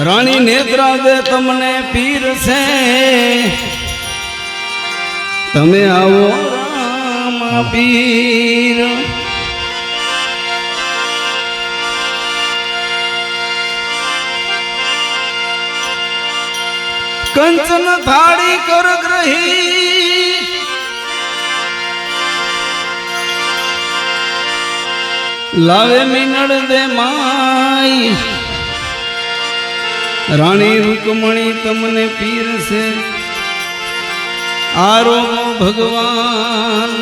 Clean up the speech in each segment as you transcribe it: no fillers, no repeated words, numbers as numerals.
રાણી નેત્રા દે તમને પીર છે, તમે આવો રામ પીર। કંચન થાળી કર ગ્રહી, લાવે મીનળ દે માઈ। રાણી રૂકમણી તમને પીર છે, આરો ભગવાન।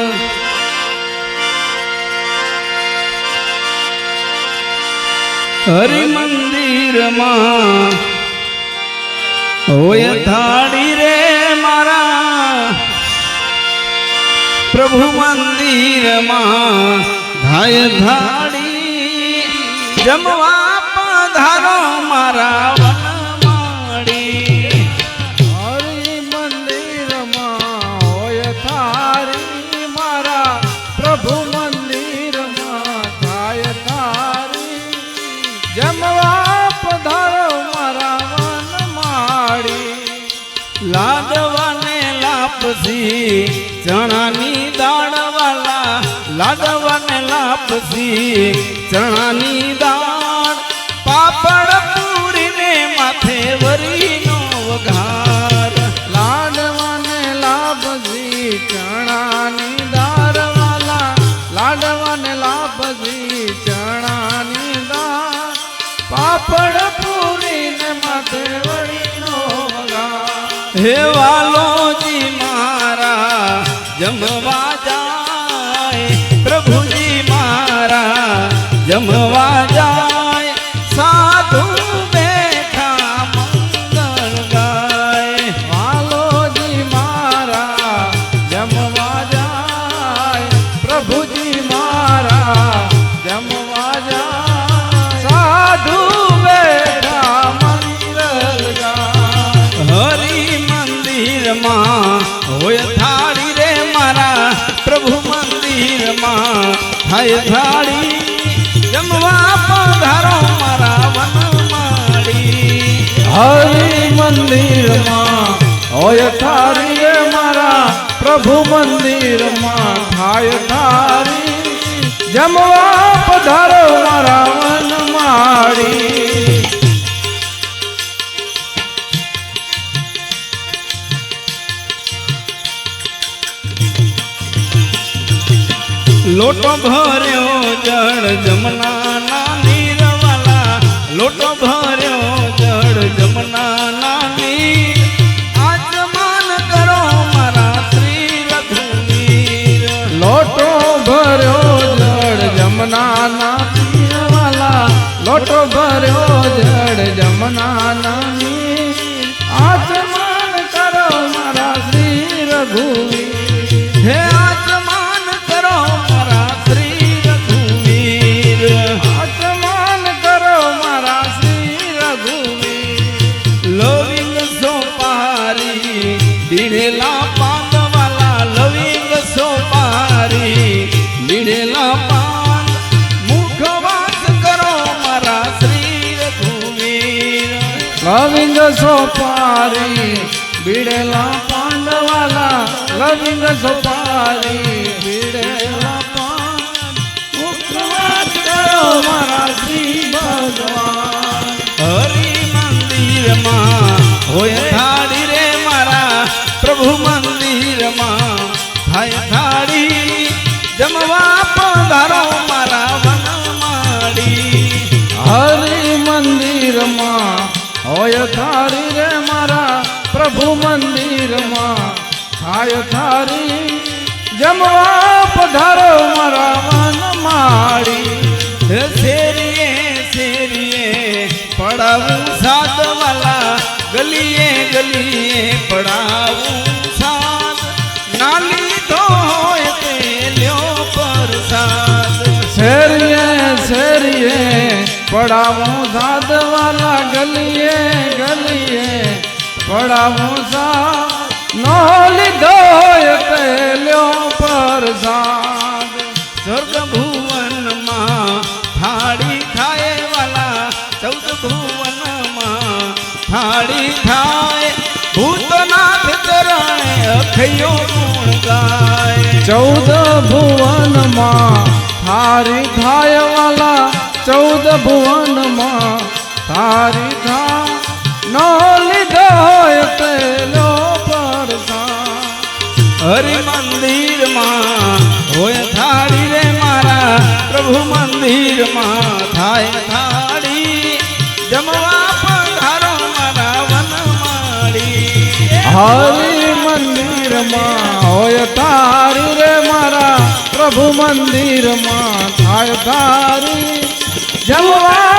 હરિ મંદિર માં હોય થાળી રે મારા, પ્રભુ મંદિર માં થાય થાળી, જમવા પધારો મારા વનમાળી। હરિ મંદિર માં હોય થાળી મારા, પ્રભુ મંદિર માં થાય થાળી, જમવા પધારો મારા વનમાળી। લાડવાને લાપસી ચણાની દાળ વાલા, લાડવાને લાપસી ચણાની દાળ, પાપડ પૂરીને માથે વરીનો વઘાર। લાડવાને લાપસી ચણાની દાળ વાલા, લાડવાને લાપસી ચણાની દાળ, પાપડ પૂરીને માથે વરીનો વઘાર। હે વાલોજી મારા જમવા જાય, પ્રભુજી મારા જમવા જાય, સાધુ બેઠા મંગળ ગાય। વાલોજી મારા જમવા જાય, પ્રભુજી મારા જમવા જાય, સાધુ બેઠા મંગળ ગાય। હરિ મંદિરમાં હોય થાળી રે મારા, પ્રભુ મંદિરમાં થાય થાળી, જમવા પધારો મારા વનમાળી। હરિ મંદિરમાં હોય થાળી રે મારા, પ્રભુ મંદિરમાં થાય થાળી, જમવા પધારો મારા વનમાળી। લોટો ભર્યો જળ જમનાના નીરવાલા, લોટો ભર્યો જળ જમનાના નીર, આચમન કરો મારા શ્રી રઘુવીર। લોટો ભર્યો જળ જમનાના પીરવાલા, લોટો ભર્યો જળ જમનાના નીર, આચમન કરો મારા શ્રી રઘુવીર। હે આચમન કરો મારા શ્રી રઘુવીર, આચમન કરો મારા શ્રી રઘુવીર। લવિંગ સોપારી બીડેલા પાંદવાલા, લવિંગ સોપારી બીડેલા પાન, મુખવાસ કરો મારા શ્રી રઘુવીર। લવિંગ સોપારી બીડેલા પાંડવાલા, લવિંગ સોપારી બીડેલા પાન, મુખવાસ કરો મારા શ્રી ભગવાન। હરિ મંદિરમાં હોય થાળી રે મારા, પ્રભુ મંદિરમાં થાય થાળી, જમવા પધારો મારા વનમાળી। હરિ મંદિરમાં હોય થાળી રે મારા, પ્રભુ મંદિરમાં થાય થાળી, જમવા પધારો મારા વનમાળી। હે શેરીએ શેરીએ પડાવું સાધવાલા, ગલીએ ગલીએ પડાવું સાધ, ના લીધો હોય તે લ્યો પ્રસાદ। શેરીએ શેરીએ પડાવું સાધવાલા, ગલીએ ગલીએ પડાવું સાધ, નો લીધો હોય તે લ્યો પ્રસાદ। સ્વર્ગ ભુવનમાં થાળી ખાય વાલા, ચૌદ ભુવનમાં થાળી થાય ભૂતનાથ ચરણે અખયો ગુણ ગાય 14 ભુવનમાં થારી થાય વાલા 14 ભુવનમાં થારી થાય નો લીધો હોય પેલો પરસાદ હરિ મંદિરમાં હોય થાળી રે મારા પ્રભુ મંદિરમાં થાય થાળી જમવા પધારો મારા વનમાળી હરિ મંદિરમાં હોય તારી રે મારા પ્રભુ મંદિરમાં થાય તારી જમવા